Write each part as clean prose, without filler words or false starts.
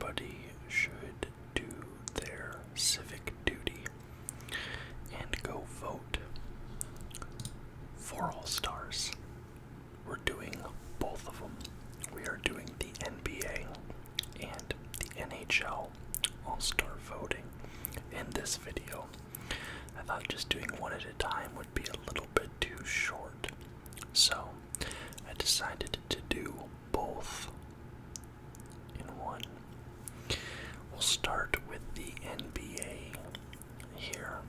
everybody should do their civic duty and go vote for All-Stars. We're doing both of them. We are doing the NBA and the NHL All-Star voting in this video. I thought just doing one at a time would be a little bit too short, so I decided to do both in one. We'll start with the NBA here,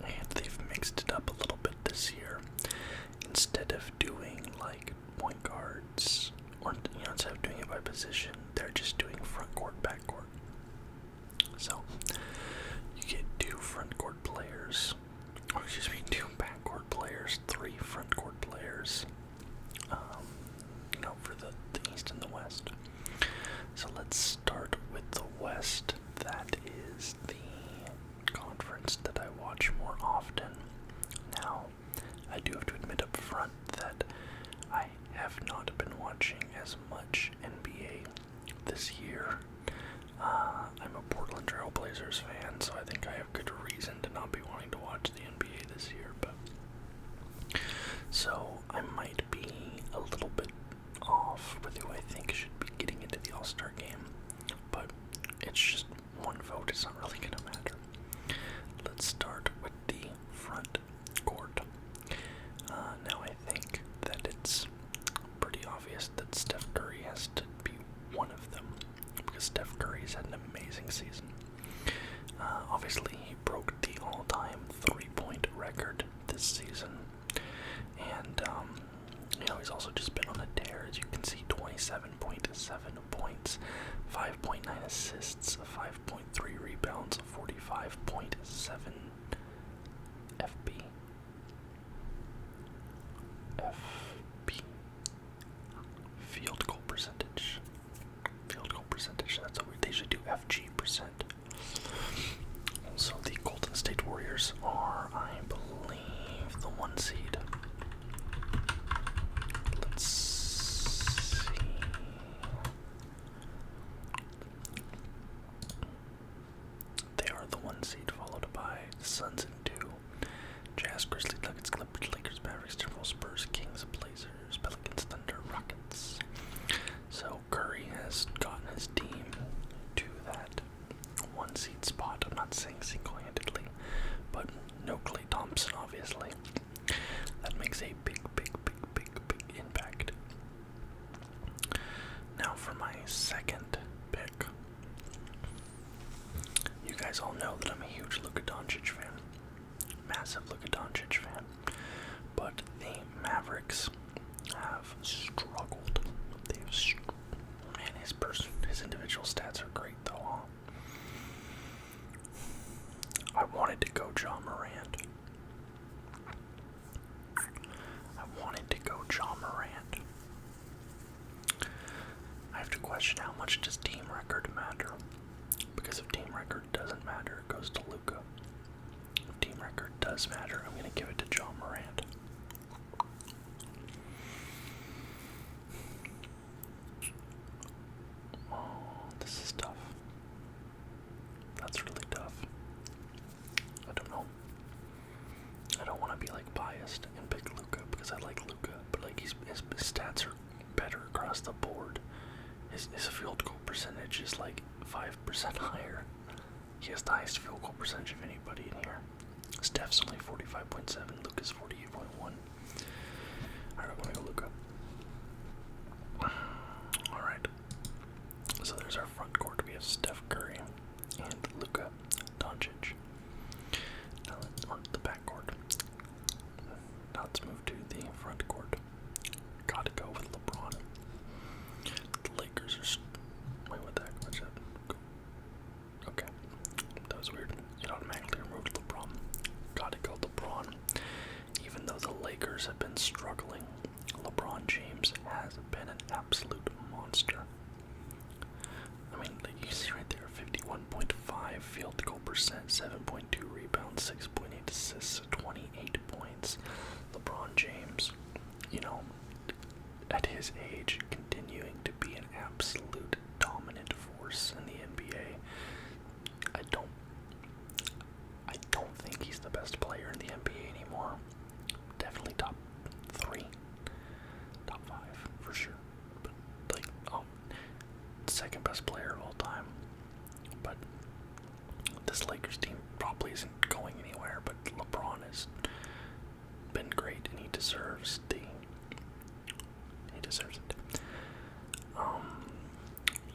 and they've mixed it up a little bit this year. Instead of doing like point guards, or instead of doing it by position, they're just doing front court, back court. So you get two front court players, two back court players, three front court players, for the East and the West. So let's start with the West. That is the conference that I watch more often. Now, I do have to admit up front that I have not been watching as much NBA this year. I'm a Portland Trail Blazers fan, so I think I have good reason to not be wanting to watch the NBA this year. So I might be a little bit off with who I think should be getting into the All-Star game, but it's just one vote. It's not really going to matter. Let's start with the front court. Now I think that it's pretty obvious that Steph Curry has to be one of them, because Steph Curry's had an amazing season. Obviously, he broke the all-time three-point record this season, and he's also just been on a tear. As you can see, 27.7 points, 5.9 assists, 5.3 rebounds, 45.7 FP. Field goal percentage. That's what they should do. FG percent. So the Golden State Warriors are, I believe, the 1 seed. Let's see. They are the 1 seed, followed by the Suns in 2. Jazz, Grizzlies, Nuggets, Clippers, Lakers, Mavericks, Timberwolves, Spurs, Kings, Blazers, Pelicans, Thunder, Rockets. So Curry has gotten his team to that 1 seed spot. I'm not saying single-handedly, but no Klay Thompson, obviously. That makes a big impact. Now for my second pick. You guys all know that I'm a huge Luka Doncic fan. Massive Luka Doncic fan. But the Mavericks have struggled. His individual stats are great though, huh? I wanted to go Ja Morant. I have to question how much does team record matter? Because if team record doesn't matter, it goes to Luka. If team record does matter, I'm going to give it to Ja Morant. Oh, this is tough. That's really tough. I don't know. I don't want to be biased and pick Luka because I like Luka, but his stats are better across the board. His field goal percentage is 5% higher. He has the highest field goal percentage of anybody in here. Steph's only 45.7, Luka's 48.1. Alright, I'm gonna go Luka. Alright. So there's our front court. We have Steph Curry and Luka Doncic. Now let's on the back court. Now let's move to the front court. Gotta go with LeBron. The Lakers are. Wait, what the heck? What's that? Okay. That was weird. It automatically removed LeBron. Gotta go LeBron. Even though the Lakers have been struggling, LeBron James has been an absolute monster. I mean, you see right there, 51.5 field goal percent, 7.2 rebounds, 6.8 assists, 28 points. LeBron James, at his age, continuing to be an absolute dominant force. second best player of all time. But this Lakers team probably isn't going anywhere, but LeBron has been great, and he deserves it.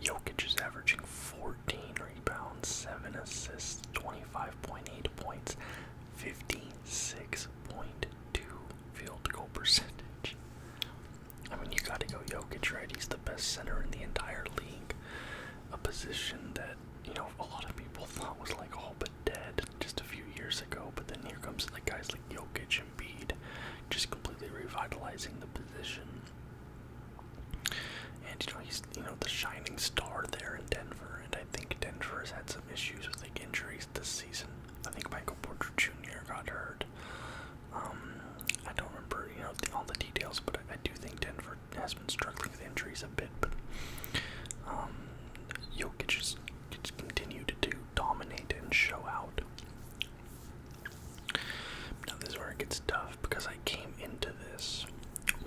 Jokic is averaging 14 rebounds, 7 assists, 25.8 points, 56.2 field goal percentage. I mean, you gotta go Jokic, right? He's the best center in the entire league. A position that, a lot of people thought was like all but dead just a few years ago, but then here comes like guys like Jokic and Embiid, just completely revitalizing the position. And he's the shining star there in Denver, and I think Denver has had some issues with like injuries this season. I think Michael Porter Jr. got hurt. I don't remember all the details, but I do think Denver has been struggling with injuries a bit. But Jokic has continued to dominate and show out. Now this is where it gets tough, because I came into this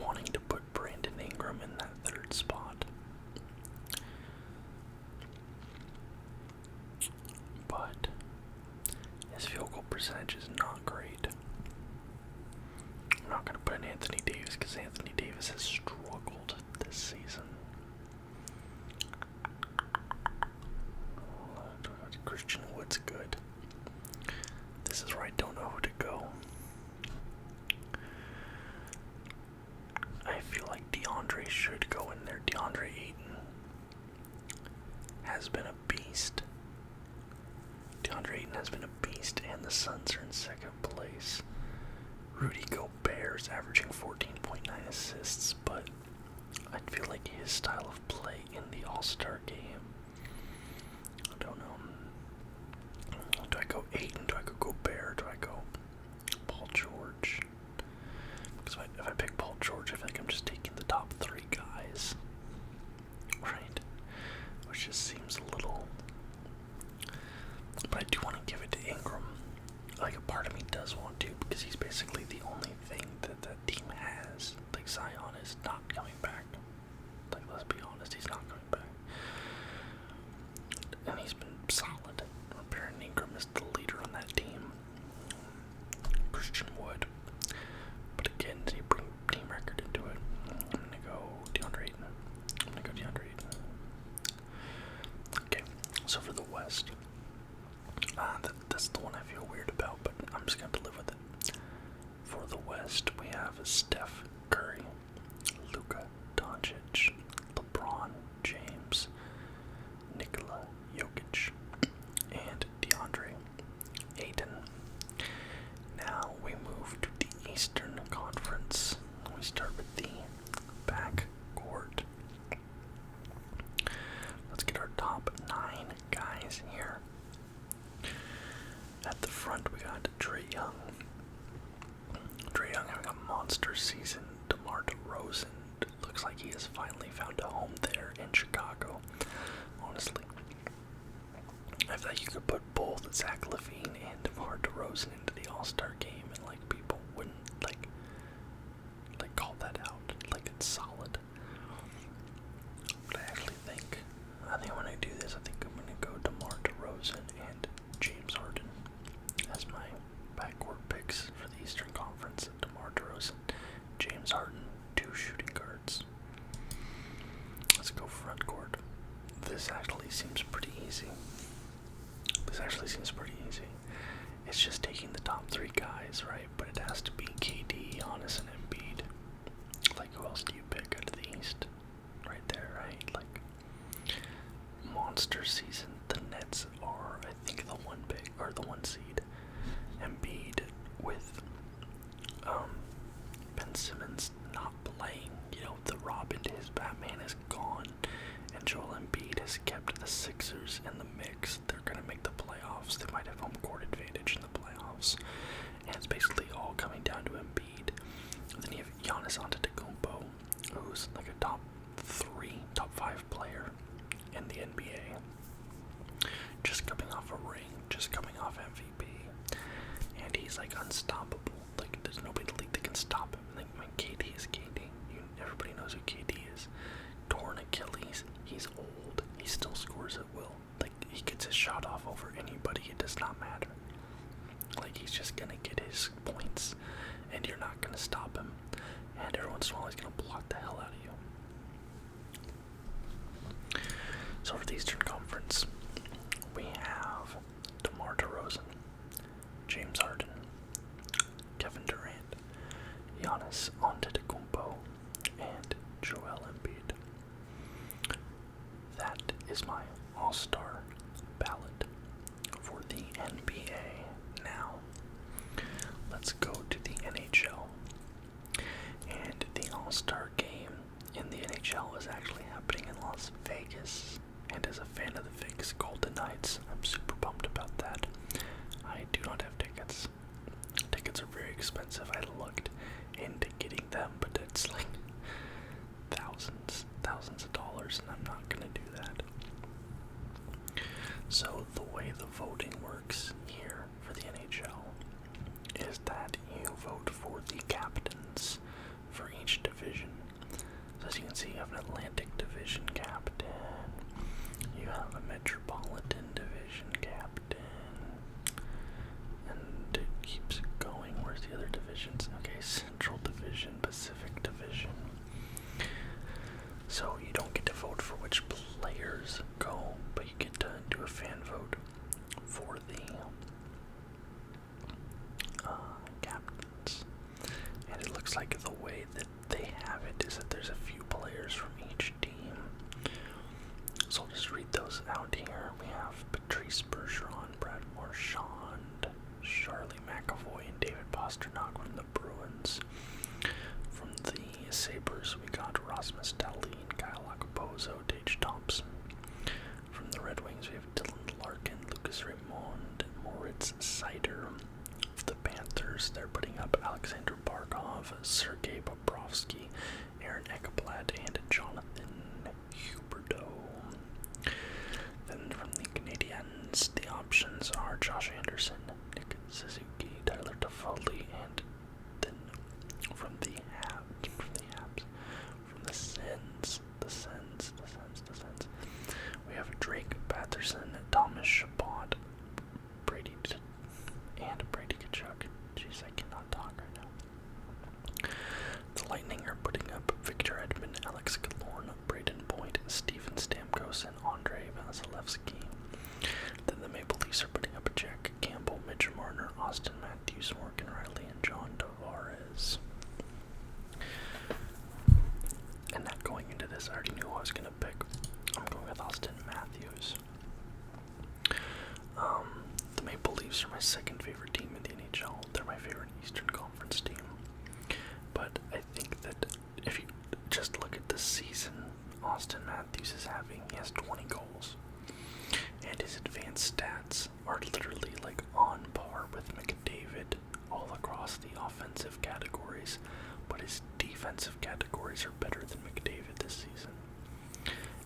wanting to put Brandon Ingram in that third spot. But his field goal percentage is not great. I'm not going to put in Anthony Davis, because Anthony Davis has struggled this season. Christian Wood's good. This is where I don't know who to go. I feel like DeAndre should go in there. DeAndre Ayton has been a beast. And the Suns are in second place. Rudy Gobert's averaging 14.9 assists, but I feel like his style of play in the All-Star game, I don't know. Do I go Ayton? Do I go Gobert? Do I go Paul George? Because if I pick Paul George, I feel like I'm just taking the top 3 guys, right? Which just seems a little... But I do want to give it to Ingram. Like, a part of me does want to, because he's basically the only thing that team has. Like, Zion is not coming back. Like, let's be honest, he's not coming back. And he's been solid. Baron Ingram is the leader on that team. Christian Wood. But again, did he bring team record into it? I'm gonna go DeAndre Ayton. Okay, so for the West, that's the one I feel weird about, but I'm just going to live with it. For the West, we have Steph Curry, Luka Doncic, LeBron James, Nikola Jokic, and DeAndre Ayton. Now we move to the Eastern Conference. We start with the backcourt. Let's get our top 9 guys here. At the front, we got Trae Young. Trae Young having a monster season. DeMar DeRozan looks like he has finally found a home there in Chicago. Honestly, I feel like you could put both Zach LaVine and DeMar DeRozan into the All-Star game, and like people wouldn't like call that out. Like, it's solid. But I think when I do this, I think I'm gonna go DeMar DeRozan and James Harden as my backcourt picks for the Eastern Conference. DeMar DeRozan, James Harden, 2 shooting guards. Let's go front court. This actually seems pretty easy. It's just taking the top 3 guys, right? But it has to be KD, Giannis, and Embiid. Like, who else do you pick out of the East? Right there, right? Like, monster season. The Nets are, I think, the 1 seed. Embiid with Ben Simmons not playing. The Robin to his Batman is gone, and Joel Embiid has kept the Sixers in the mix. They're gonna make the playoffs. They might have home court advantage in the playoffs, and it's basically all coming down to Embiid. And then you have Giannis Antetokounmpo, who's like a top 5 player in the NBA. Just coming off a ring, just coming off MVP, and he's like unstoppable. Like, there's nobody in the league that can stop him. Like, KD is KD. Everybody knows who KD is. Torn Achilles. He's old. he still scores at will. Like, he gets his shot off over anybody, it does not matter. Like, he's just gonna get his points, and you're not gonna stop him. And every once in a while, he's gonna block the hell out of you. So for the Eastern Conference, we have DeMar DeRozan, James Harden, Kevin Durant, Giannis Antetokounmpo, and Joel Embiid. That is my all-star ballot for the NBA. Now, let's go to the NHL. And the all-star game in the NHL is actually happening in Las Vegas. And as a fan of the Vegas Golden Knights, I'm super pumped about that. I do not have tickets. Tickets are very expensive. I looked into getting them, but it's like thousands of dollars, and I'm not gonna do that. So the way the voting works here for the NHL is that you vote for the captains for each division. So as you can see, you have an Atlantic Division captain, you have a Metropolitan Division captain, and it keeps going. Where's the other divisions? Okay, Central Division, Pacific Division. So you don't get to vote for which players go, but you get to do a fan vote for the captains. And it looks like the way that they have it is that there's a few players from each team. So I'll just read those out here. We have Patrice Bergeron, Brad Marchand, Charlie McAvoy, and David Pastrnak from the Bruins. From the Sabres, we got Rasmus Dahlin, Kyle Okposo, Tage Thompson. From the Red Wings, we have Dylan Larkin, Lucas Raymond, Moritz Seider. The Panthers, they're putting up Alexander Barkov, Sergei Bobrovsky, Aaron Ekblad, and Jonathan Huberdeau. Then from the Canadiens, the options are Josh Anderson, Nick Suzuki, Tyler Toffoli, and then from the Sens, we have Drake Batherson, Thomas Chabot, Brady Kachuk. Jeez, I cannot talk right now. The Lightning are putting up Victor Edmond, Alex Killorn, Braden Point, Steven Stamkos, and Andrei Vasilevsky. Then the Maple Leafs are putting up Jack Campbell, Mitch Marner, Austin Matthews, Morgan Riley, and John Tavares. And not going into this, I already knew who I was going to pick. I'm going with Austin Matthews. The Maple Leafs are my second favorite team in the NHL. They're my favorite Eastern Conference team. But I think that if you just look at the season Austin Matthews is having, he has 20 goals. And his advanced stats are literally like on par with McDavid all across the offensive categories. But his defensive categories are better than McDavid this season.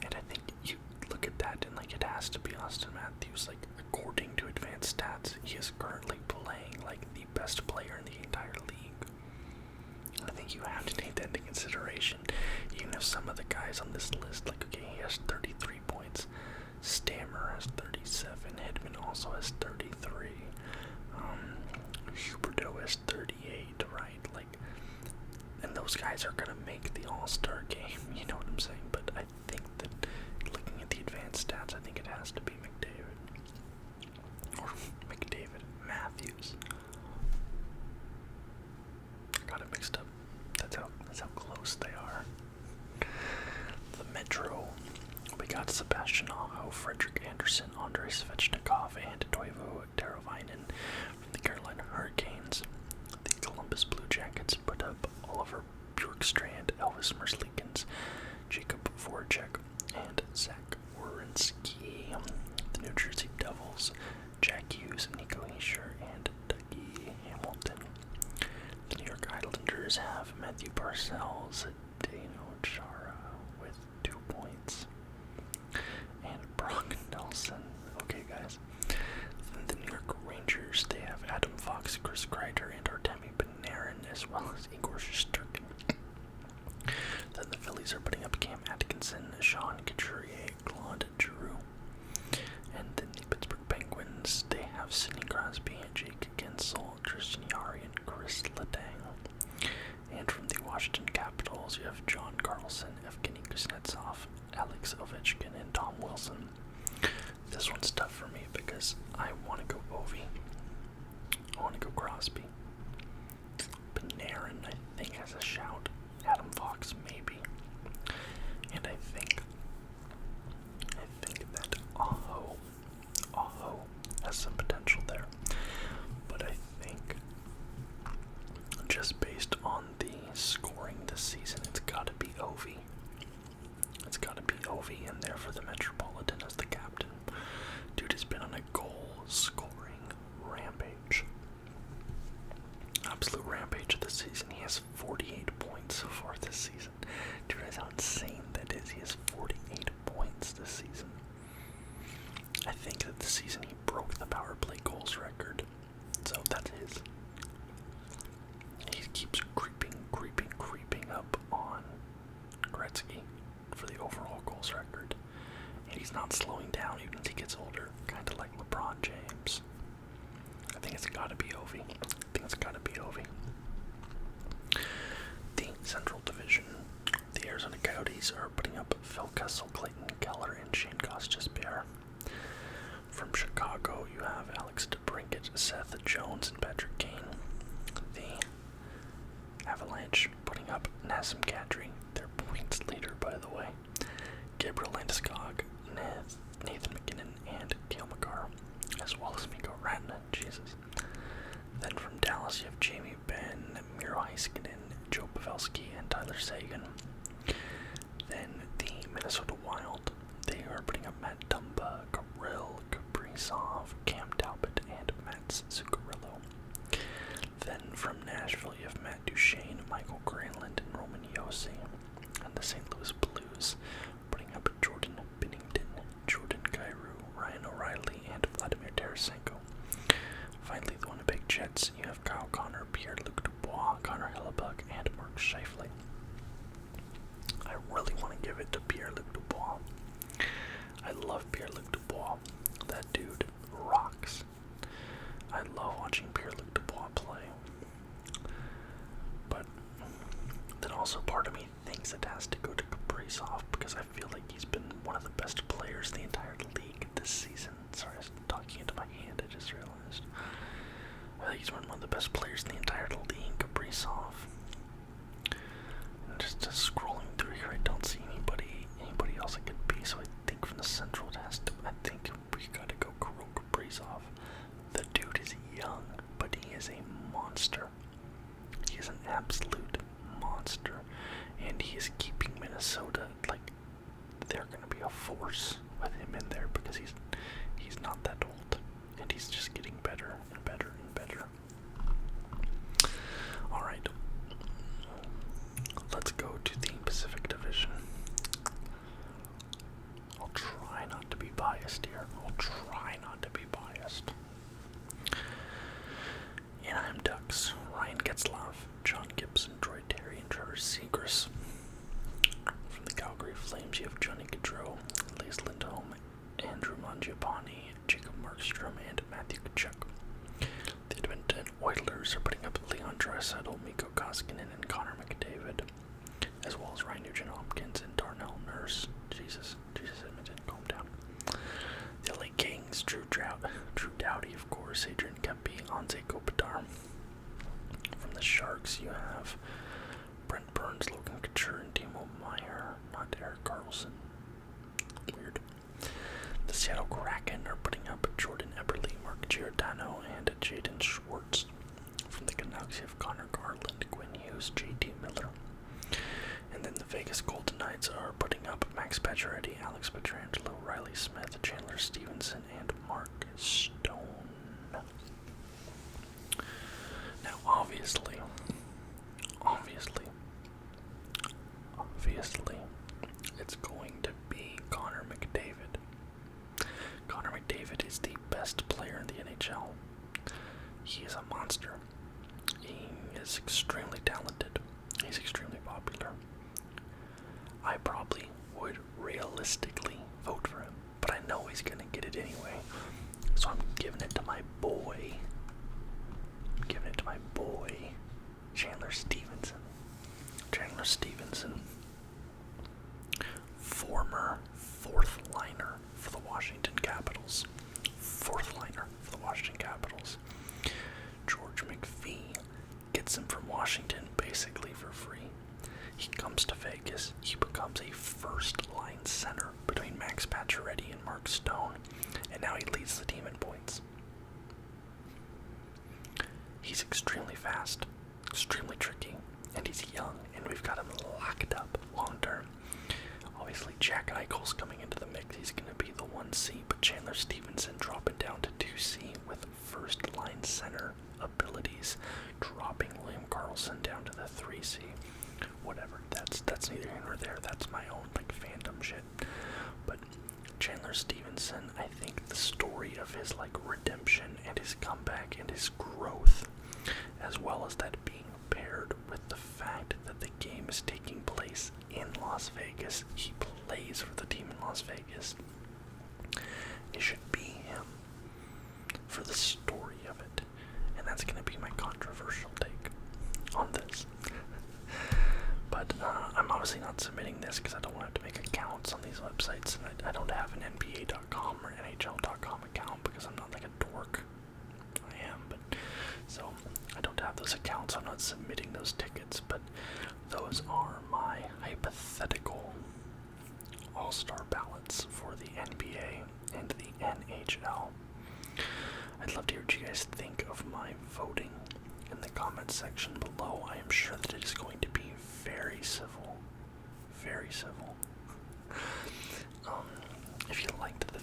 And I think you look at that and like it has to be Austin Matthews. Like according to advanced stats, he is currently playing like the best player in the entire league. And I think you have to take that into consideration. Even if some of the guys on this list, like okay, he has 33 points, Stammer has 37, Hedman also has 33, Huberdeau has 38, right? Like, and those guys are gonna make the All-Star game, you know what I'm saying? But I think that looking at the advanced stats, I think it has to be McDavid. Or Matthews. I got it mixed up. That's how close they are. The Metro. We got Sebastian Aho, Frederick Anderson, Andrei Svechnikov, and Toivo Teravainen from the Carolina Hurricanes. The Columbus Blue Jackets put up Oliver Bjorkstrand, Elvis Merzlikins, Jacob Voracek, and Zach Werenski. The New Jersey Devils, Jack Hughes, Nico Hischier, and Dougie Hamilton. The New York Islanders have Matthew Barzal, Zdeno Chara with 2 points, and Brock Nelson. Okay, guys. Then the New York Rangers, they have Adam Fox, Chris Kreider, and Artemi Panarin, as well as Igor Shesterkin. Then the Phillies are putting up Cam Atkinson, Sean Couturier, Claude Giroux, This one's tough for me because I want to go Ovi. I want to go Crosby. Panarin, I think, has a shout. Adam Fox, maybe. And I think that Aho has some potential there. But I think, just based on the scoring this season, it's got to be Ovi. It's got to be Ovi in there for the Metropolitan as the captain. Dude has been on a goal-scoring rampage. Absolute rampage this season. He has 48 points so far this season. Dude, that's how insane that is. He has 48 points this season. I think that this season he broke the power play goals record. So that's his. He keeps creeping up on Gretzky for the overall goals record. And he's not slowing down even as he gets older. Kind of like LeBron James. I think it's got to be Ovi. The Central Division. The Arizona Coyotes are putting up Phil Kessel, Clayton Keller, and Shane Gostisbehere. From Chicago, you have Alex DeBrincat, Seth Jones, and Patrick Kane. The Avalanche putting up Nazem Kadri, their points leader, by the way. Gabriel Landeskog, Nathan McKinnon, and Cale Makar, as well as Mikko Rantanen. Jesus. Then from Dallas, you have Jamie Benn, Miro Heiskanen, Joe Pavelski, and Tyler Seguin. Then the Minnesota Wild, they are putting up Matt Dumba, Kirill Kaprizov, Cam Talbot, and Mats Zuccarello. Then from Nashville, you have Matt Duchene, Michael Granlund, and Roman Josi. And the St. Louis Blues putting up Jordan Binnington, Jordan Kyrou, Ryan O'Reilly, and Vladimir Tarasenko. Finally, the Winnipeg Jets, you have Kyle Connor, Pierre-Luc Dubois, Connor Hellebuyck, and Mark Scheifele. I really want to give it to Pierre-Luc Dubois. I love Pierre-Luc Dubois. That dude rocks. I love watching Pierre-Luc Dubois play. But then also part of me thinks it has to go to Kaprizov because I feel like he's been one of the best players in the entire league this season. Sorry, I was talking into my hand, I just realized. I think he's one of the best players in the entire league, Kaprizov. And just scrolling through here, I don't see anybody else it could be, so I think from the Central it has to, I think we gotta go Kirill Kaprizov. The dude is young, but he is a monster. He is an absolute monster, and he is keeping Minnesota, like, they're gonna be a force with him in there because he's not that old, and he's just getting better and better and better. Alright, let's go to the Pacific Division. I'll try not to be biased here. Anaheim Ducks, Ryan Getzlaf, John Gibson, Troy Terry, and Trevor Zegras. From the Calgary Flames, you have Johnny Gaudreau, Elias Lindholm, Andrew Mangiapane, Jacob Markstrom, and Matthew Tkachuk. The Edmonton Oilers are putting up Leon Draisaitl, Mikko Koskinen, and Connor McDavid, as well as Ryan Nugent-Hopkins and Darnell Nurse. Jesus, Edmonton, calm down. The LA Kings, Drew Doughty, of course, Adrian Kempe, Anze Kopitar. From the Sharks, you have Brent Burns, Logan Couture, and Timo Meier, not Erik Karlsson. Weird. The Seattle Kraken are putting up Jordan Eberle, Mark Giordano, and Jaden Schwartz. From the Canucks, you have Connor Garland, Quinn Hughes, J.T. Miller. And then the Vegas Golden Knights are putting up Max Pacioretty, Alex Pietrangelo, Riley Smith, Chandler Stevenson, and Mark Stone. Now, obviously, it's going to be Connor McDavid. Connor McDavid is the best player in the NHL. He is a monster. He is extremely talented. He's extremely popular. I probably would realistically vote for him, but I know he's going to get it anyway. So I'm giving it to my boy. Chandler Stevenson. Former fourth liner for the Washington Capitals. now he leads the team in points. He's extremely fast, extremely tricky, and he's young, and we've got him locked up long term. Obviously, Jack Eichel's coming into the mix. He's going to be the 1C, but Chandler Stevenson dropping down to 2C with first-line center abilities, dropping William Karlsson down to the 3C. Whatever, that's neither here nor there. That's my own, like, fandom shit. But Chandler Stevenson, I think the story of his, like, redemption and his comeback and his growth, as well as that being paired with the fact that the game is taking place in Las Vegas. He plays for the team in Las Vegas. It should be him for the story of it. And that's going to be my controversial take on this. But I'm obviously not submitting this because I don't want to have to make accounts on these websites. And I don't have an NBA.com or NHL.com account because I'm not like a dork. I am, but so I don't have those accounts. I'm not submitting those tickets, but those are my hypothetical all-star ballots for the NBA and the NHL. I'd love to hear what you guys think of my voting in the comments section below. I am sure that it is going to be very civil. Very civil. If you liked the